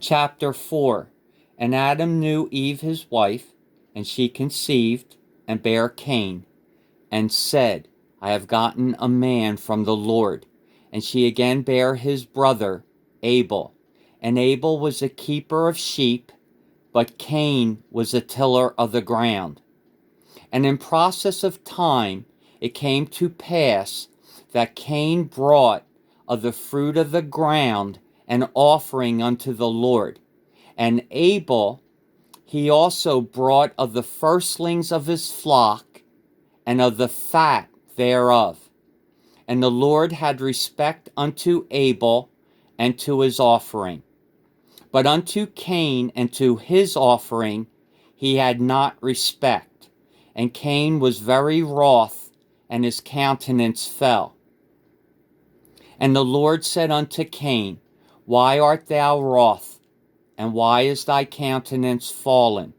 Chapter 4. And Adam knew Eve his wife, and she conceived, and bare Cain, and said, I have gotten a man from the Lord. And she again bare his brother Abel. And Abel was a keeper of sheep, but Cain was a tiller of the ground. And in process of time it came to pass that Cain brought of the fruit of the ground an offering unto the Lord. And Abel he also brought of the firstlings of his flock, and of the fat thereof. And the Lord had respect unto Abel and to his offering. But unto Cain and to his offering he had not respect. And Cain was very wroth, and his countenance fell. And the Lord said unto Cain, Why art thou wroth, and why is thy countenance fallen?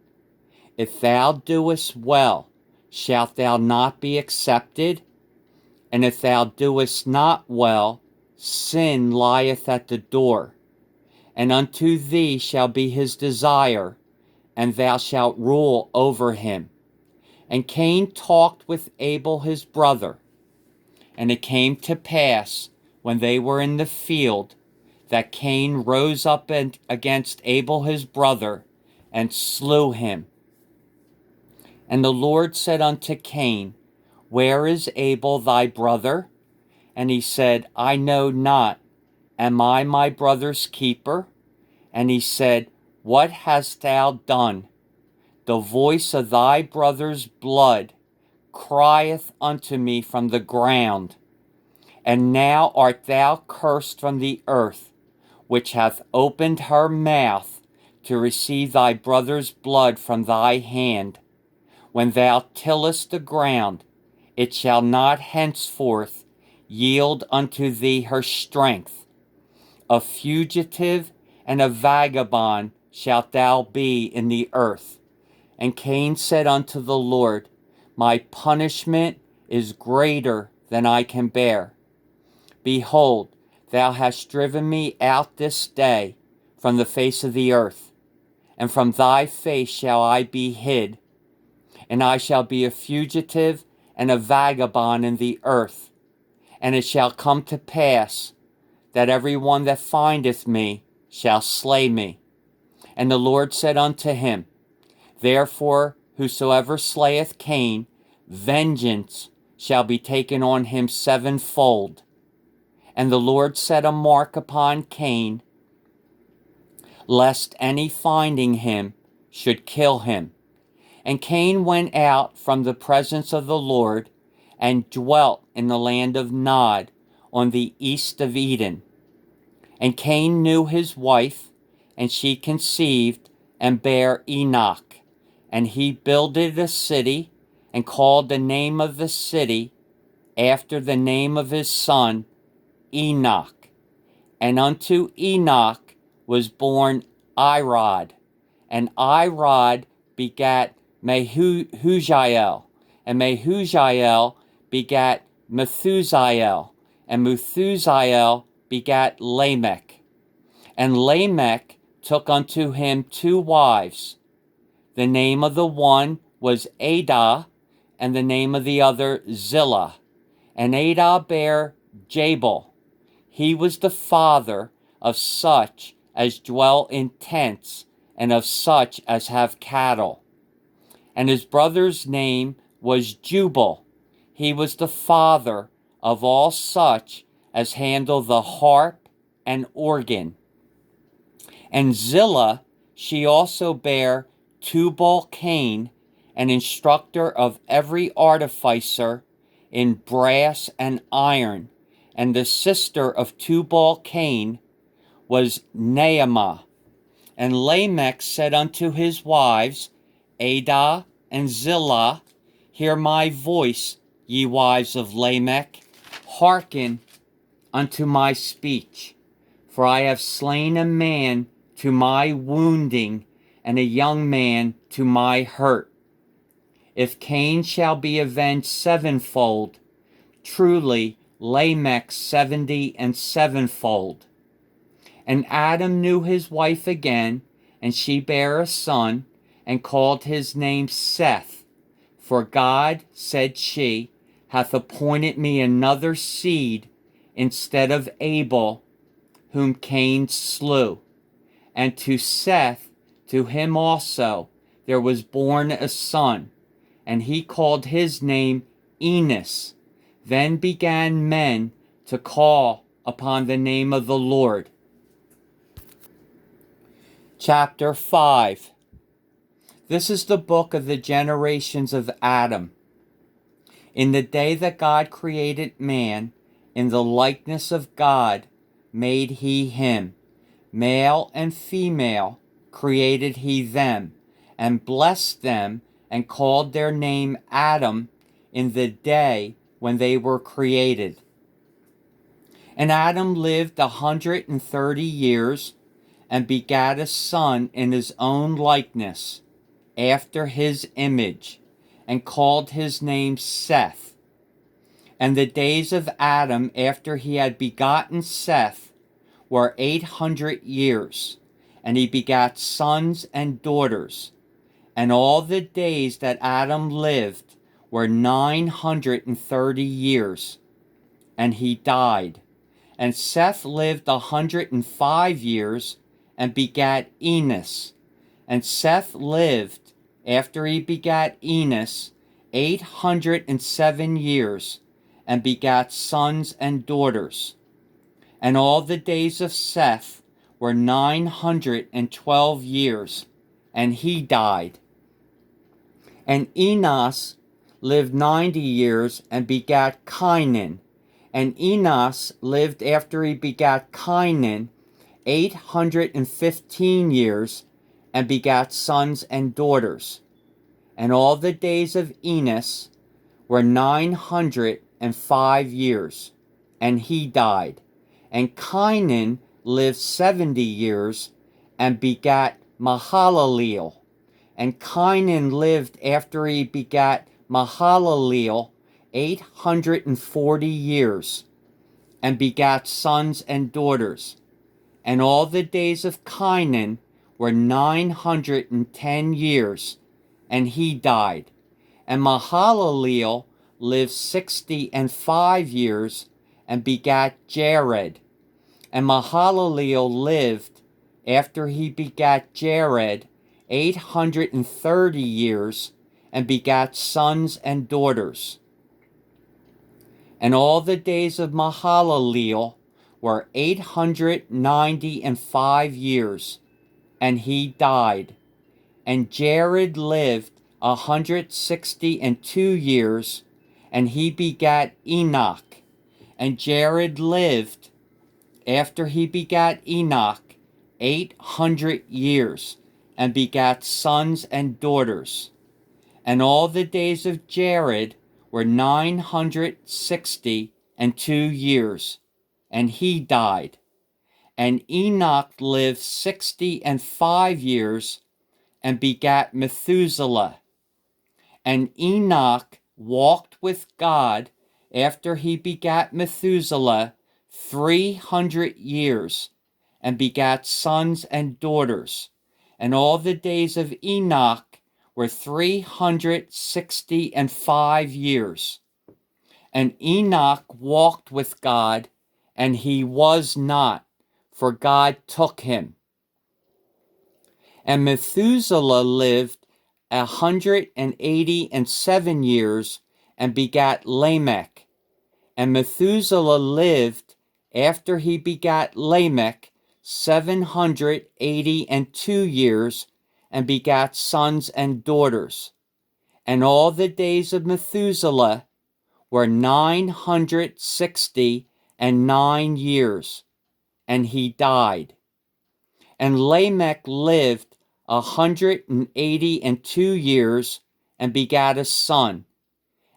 If thou doest well, shalt thou not be accepted? And if thou doest not well, sin lieth at the door. And unto thee shall be his desire, and thou shalt rule over him. And Cain talked with Abel his brother. And it came to pass, when they were in the field, that Cain rose up against Abel his brother, and slew him. And the Lord said unto Cain, Where is Abel thy brother? And he said, I know not. Am I my brother's keeper? And he said, What hast thou done? The voice of thy brother's blood crieth unto me from the ground. And now art thou cursed from the earth, which hath opened her mouth to receive thy brother's blood from thy hand. When thou tillest the ground, it shall not henceforth yield unto thee her strength. A fugitive and a vagabond shalt thou be in the earth. And Cain said unto the Lord, My punishment is greater than I can bear. Behold, thou hast driven me out this day from the face of the earth, and from thy face shall I be hid. And I shall be a fugitive and a vagabond in the earth. And it shall come to pass that every one that findeth me shall slay me. And the Lord said unto him, Therefore whosoever slayeth Cain, vengeance shall be taken on him sevenfold. And the Lord set a mark upon Cain, lest any finding him should kill him. And Cain went out from the presence of the Lord, and dwelt in the land of Nod, on the east of Eden. And Cain knew his wife, and she conceived, and bare Enoch. And he builded a city, and called the name of the city, after the name of his son, Enoch. And unto Enoch was born Irod, and Irod begat Mehujael, and Mehujael begat Methusael, and Methusael begat Lamech. And Lamech took unto him two wives. The name of the one was Adah, and the name of the other Zillah. And Adah bare Jabal. He was the father of such as dwell in tents, and of such as have cattle. And his brother's name was Jubal. He was the father of all such as handle the harp and organ. And Zillah, she also bare Tubal-Cain, an instructor of every artificer in brass and iron. And the sister of Tubal-Cain was Naamah. And Lamech said unto his wives, Adah and Zillah, Hear my voice, ye wives of Lamech. Hearken unto my speech. For I have slain a man to my wounding, and a young man to my hurt. If Cain shall be avenged sevenfold, truly Lamech 70 and sevenfold. And Adam knew his wife again, and she bare a son, and called his name Seth. For God, said she, hath appointed me another seed instead of Abel, whom Cain slew. And to Seth, to him also, there was born a son, and he called his name Enos. Then began men to call upon the name of the Lord. Chapter 5. This is the book of the generations of Adam. In the day that God created man, in the likeness of God made he him. Male and female created he them, and blessed them, and called their name Adam in the day when they were created. And Adam lived 130 years, and begat a son in his own likeness, after his image, and called his name Seth. And the days of Adam after he had begotten Seth were 800 years, and he begat sons and daughters. And all the days that Adam lived were 930 years, and he died. And Seth lived 105 years, and begat Enos. And Seth lived, after he begat Enos, 807 years, and begat sons and daughters. And all the days of Seth were 912 years, and he died. And Enos lived 90 years, and begat Cainan. And Enos lived, after he begat Cainan, 815 years, and begat sons and daughters. And all the days of Enos were 905 years, and he died. And Cainan lived 70 years, and begat Mahalaleel. And Cainan lived, after he begat Mahalaleel, 840 years, and begat sons and daughters. And all the days of Cainan were 910 years, and he died. And Mahalaleel lived 65 years, and begat Jared. And Mahalaleel lived, after he begat Jared, 830 years, and begat sons and daughters. And all the days of Mahalaleel were 895 years, and he died. And Jared lived 162 years, and he begat Enoch. And Jared lived, after he begat Enoch, 800 years, and begat sons and daughters. And all the days of Jared were 962 years, and he died. And Enoch lived 65 years, and begat Methuselah. And Enoch walked with God, after he begat Methuselah, 300 years, and begat sons and daughters. And all the days of Enoch were 365 years. And Enoch walked with God, and he was not, for God took him. And Methuselah lived 187 years, and begat Lamech. And Methuselah lived, after he begat Lamech, 782 years, and begat sons and daughters. And all the days of Methuselah were 969 years, and he died. And Lamech lived 182 years, and begat a son.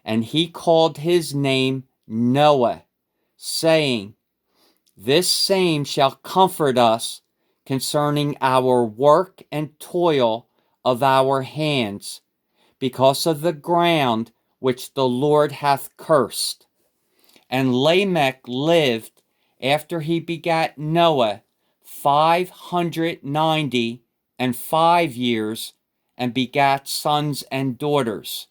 And he called his name Noah, saying, This same shall comfort us concerning our work and toil of our hands, because of the ground which the Lord hath cursed. And Lamech lived, after he begat Noah, 595 years, and begat sons and daughters.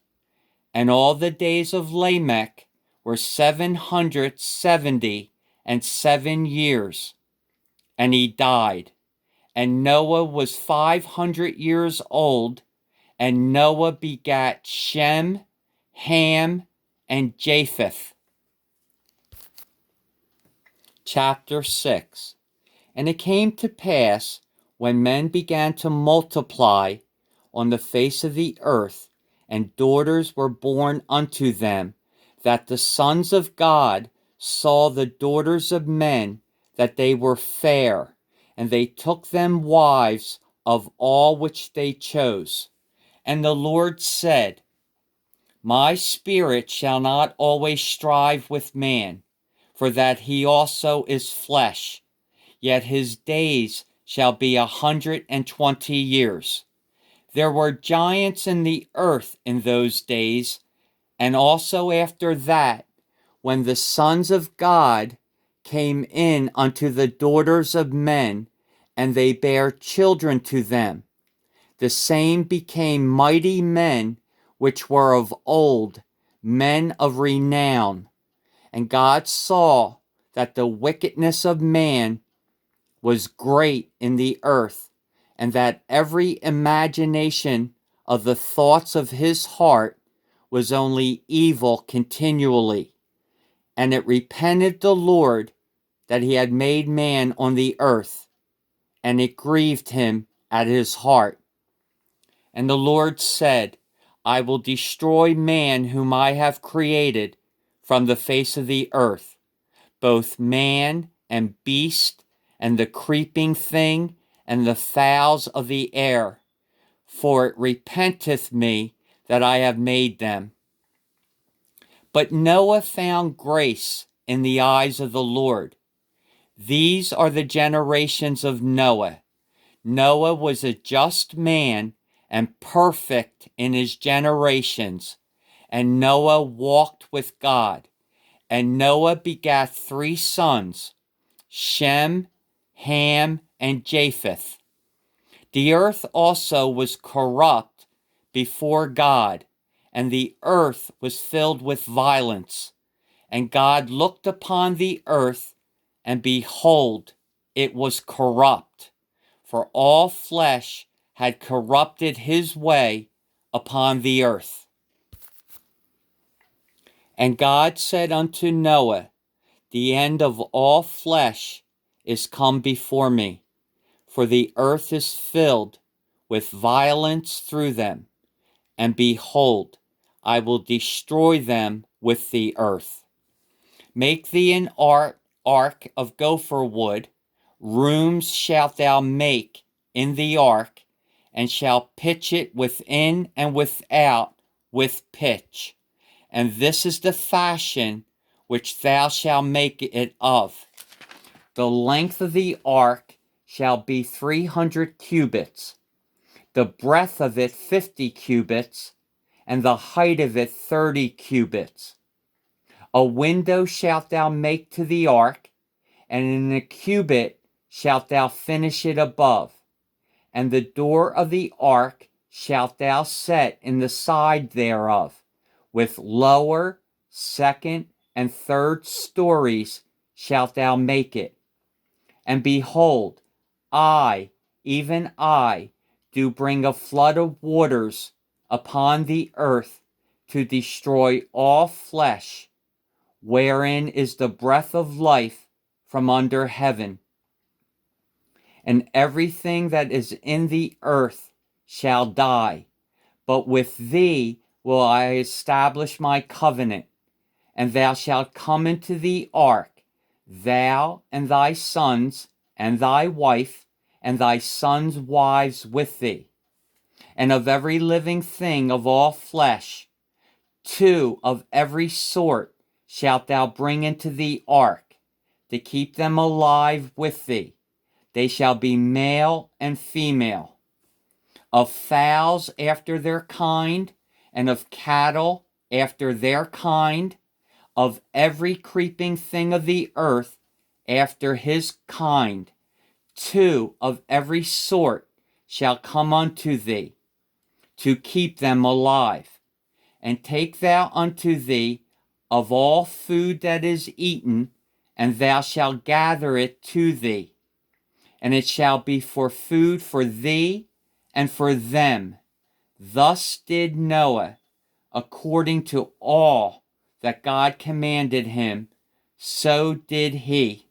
And all the days of Lamech were 777 years, and he died. And Noah was 500 years old, and Noah begat Shem, Ham, and Japheth. Chapter 6. And it came to pass, when men began to multiply on the face of the earth, and daughters were born unto them, that the sons of God saw the daughters of men, that they were fair, and they took them wives of all which they chose. And the Lord said, My spirit shall not always strive with man, for that he also is flesh, yet his days shall be 120 years. There were giants in the earth in those days, and also after that, when the sons of God came in unto the daughters of men, and they bare children to them. The same became mighty men, which were of old, men of renown. And God saw that the wickedness of man was great in the earth, and that every imagination of the thoughts of his heart was only evil continually. And it repented the Lord that he had made man on the earth, and it grieved him at his heart. And the Lord said, I will destroy man whom I have created from the face of the earth, both man and beast, and the creeping thing, and the fowls of the air. For it repenteth me that I have made them. But Noah found grace in the eyes of the Lord. These are the generations of Noah. Noah was a just man and perfect in his generations, and Noah walked with God. And Noah begat 3 sons, Shem, Ham, and Japheth. The earth also was corrupt before God, and the earth was filled with violence. And God looked upon the earth, and behold, it was corrupt, for all flesh had corrupted his way upon the earth. And God said unto Noah, The end of all flesh is come before me, for the earth is filled with violence through them. And behold, I will destroy them with the earth. Make thee an ark of gopher wood. Rooms shalt thou make in the ark, and shalt pitch it within and without with pitch. And this is the fashion which thou shalt make it of. The length of the ark shall be 300 cubits, the breadth of it 50 cubits, and the height of it 30 cubits. A window shalt thou make to the ark, and in a cubit shalt thou finish it above. And the door of the ark shalt thou set in the side thereof, with lower, second, and third stories shalt thou make it. And behold, I, even I, do bring a flood of waters upon the earth to destroy all flesh, wherein is the breath of life from under heaven. And everything that is in the earth shall die. But with thee will I establish my covenant, and thou shalt come into the ark, thou and thy sons, and thy wife, and thy sons' wives with thee. And of every living thing of all flesh, 2 of every sort shalt thou bring into the ark, to keep them alive with thee. They shall be male and female. Of fowls after their kind, and of cattle after their kind, of every creeping thing of the earth after his kind, 2 of every sort shall come unto thee, to keep them alive. And take thou unto thee of all food that is eaten, and thou shalt gather it to thee, and it shall be for food for thee and for them. Thus did Noah, according to all that God commanded him, so did he.